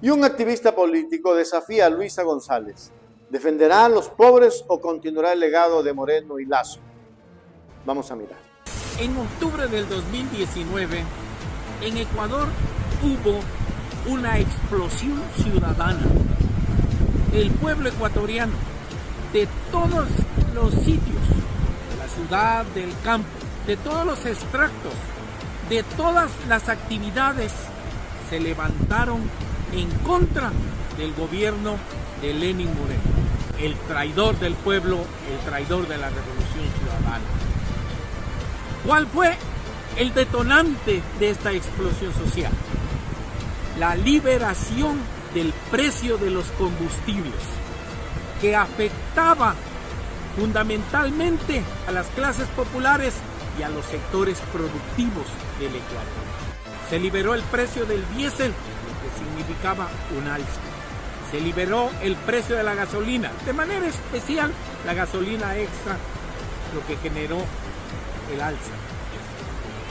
Y un activista político desafía a Luisa González. ¿Defenderá a los pobres o continuará el legado de Moreno y Lasso? Vamos a mirar. En octubre del 2019, en Ecuador hubo una explosión ciudadana. El pueblo ecuatoriano, de todos los sitios, de la ciudad, del campo, de todos los extractos, de todas las actividades, se levantaron en contra del gobierno de Lenín Moreno, el traidor del pueblo, el traidor de la revolución ciudadana. ¿Cuál fue el detonante de esta explosión social? La liberación del precio de los combustibles, que afectaba fundamentalmente a las clases populares y a los sectores productivos del Ecuador. Se liberó el precio del diésel, lo que significaba un alza. Se liberó el precio de la gasolina, de manera especial la gasolina extra, lo que generó el alza.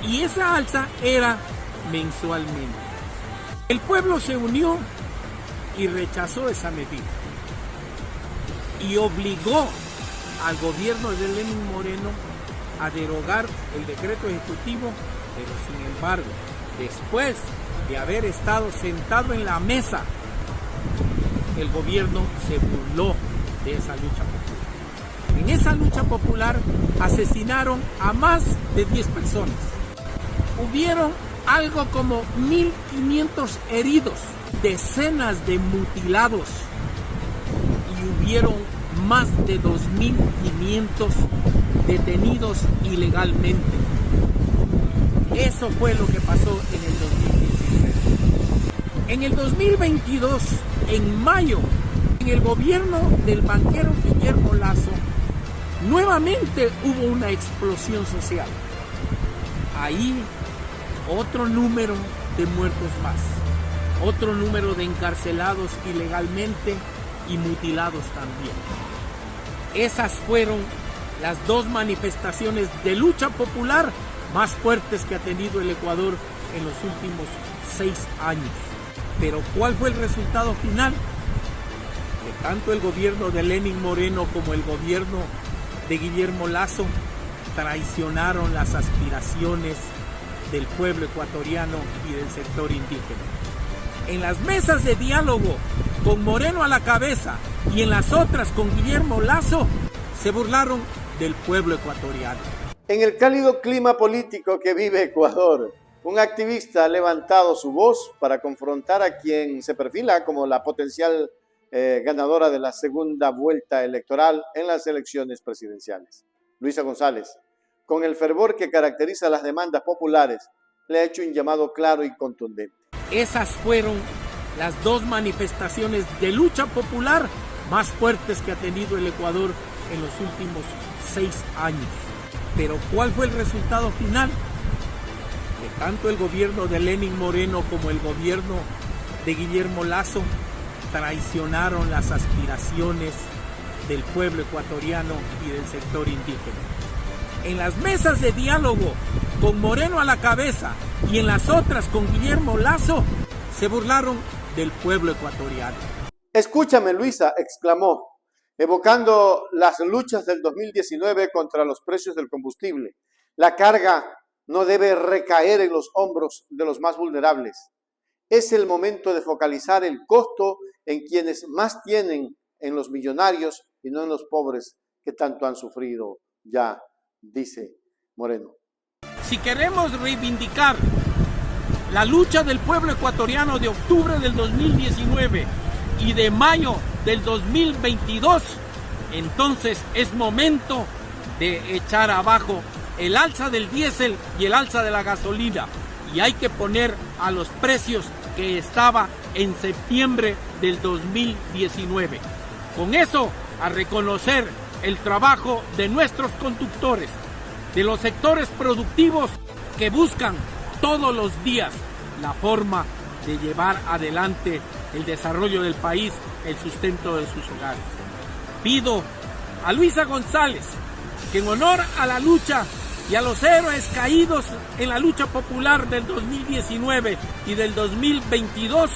Y esa alza era mensualmente. El pueblo se unió y rechazó esa medida. Y obligó al gobierno de Lenín Moreno a derogar el decreto ejecutivo, pero sin embargo, después de haber estado sentado en la mesa, el gobierno se burló de esa lucha popular. En esa lucha popular asesinaron a más de 10 personas. Hubieron algo como 1.500 heridos, decenas de mutilados y hubieron más de 2.500 detenidos ilegalmente. Eso fue lo que pasó en el 2019. En el 2022, en mayo, en el gobierno del banquero Guillermo Lasso, nuevamente hubo una explosión social. Ahí otro número de muertos más, otro número de encarcelados ilegalmente y mutilados también. Esas fueron las dos manifestaciones de lucha popular más fuertes que ha tenido el Ecuador en los últimos 6 años. Pero ¿cuál fue el resultado final? Que tanto el gobierno de Lenín Moreno como el gobierno de Guillermo Lasso traicionaron las aspiraciones del pueblo ecuatoriano y del sector indígena. En las mesas de diálogo con Moreno a la cabeza y en las otras con Guillermo Lasso se burlaron del pueblo ecuatoriano. En el cálido clima político que vive Ecuador, un activista ha levantado su voz para confrontar a quien se perfila como la potencial ganadora de la segunda vuelta electoral en las elecciones presidenciales. Luisa González, con el fervor que caracteriza las demandas populares, le ha hecho un llamado claro y contundente. Esas fueron las dos manifestaciones de lucha popular más fuertes que ha tenido el Ecuador en los últimos 6 años. Pero ¿cuál fue el resultado final? Que tanto el gobierno de Lenín Moreno como el gobierno de Guillermo Lasso traicionaron las aspiraciones del pueblo ecuatoriano y del sector indígena. En las mesas de diálogo con Moreno a la cabeza y en las otras con Guillermo Lasso se burlaron del pueblo ecuatoriano. Escúchame, Luisa, exclamó, evocando las luchas del 2019 contra los precios del combustible. La carga no debe recaer en los hombros de los más vulnerables. Es el momento de focalizar el costo en quienes más tienen, en los millonarios y no en los pobres que tanto han sufrido ya, dice Moreno. Si queremos reivindicar la lucha del pueblo ecuatoriano de octubre del 2019 y de mayo del 2022, entonces es momento de echar abajo el alza del diésel y el alza de la gasolina, y hay que poner a los precios que estaba en septiembre del 2019. Con eso, a reconocer el trabajo de nuestros conductores, de los sectores productivos que buscan todos los días la forma de llevar adelante el desarrollo del país, el sustento de sus hogares. Pido a Luisa González que en honor a la lucha y a los héroes caídos en la lucha popular del 2019 y del 2022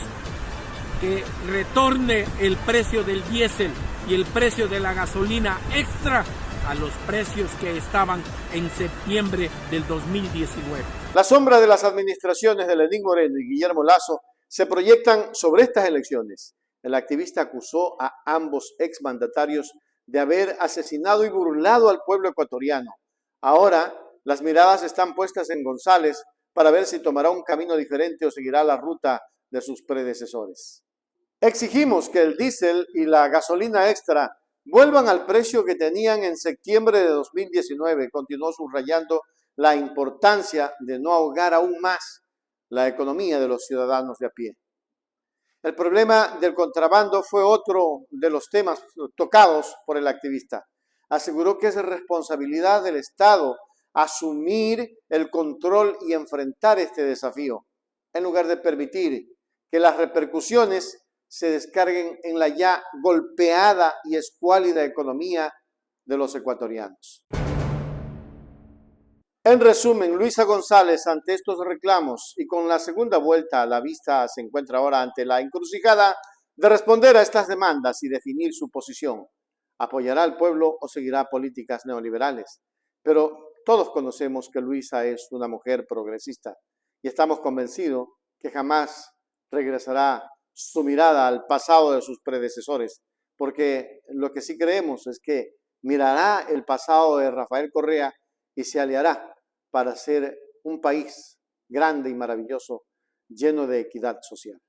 que retorne el precio del diésel y el precio de la gasolina extra a los precios que estaban en septiembre del 2019. La sombra de las administraciones de Lenín Moreno y Guillermo Lasso se proyectan sobre estas elecciones. El activista acusó a ambos exmandatarios de haber asesinado y burlado al pueblo ecuatoriano. Ahora, las miradas están puestas en González para ver si tomará un camino diferente o seguirá la ruta de sus predecesores. Exigimos que el diésel y la gasolina extra vuelvan al precio que tenían en septiembre de 2019, continuó subrayando la importancia de no ahogar aún más la economía de los ciudadanos de a pie. El problema del contrabando fue otro de los temas tocados por el activista. Aseguró que es responsabilidad del Estado asumir el control y enfrentar este desafío, en lugar de permitir que las repercusiones se descarguen en la ya golpeada y escuálida economía de los ecuatorianos. En resumen, Luisa González, ante estos reclamos y con la segunda vuelta a la vista, se encuentra ahora ante la encrucijada de responder a estas demandas y definir su posición. ¿Apoyará al pueblo o seguirá políticas neoliberales? Pero todos conocemos que Luisa es una mujer progresista y estamos convencidos que jamás regresará su mirada al pasado de sus predecesores, porque lo que sí creemos es que mirará el pasado de Rafael Correa y se aliará para ser un país grande y maravilloso, lleno de equidad social.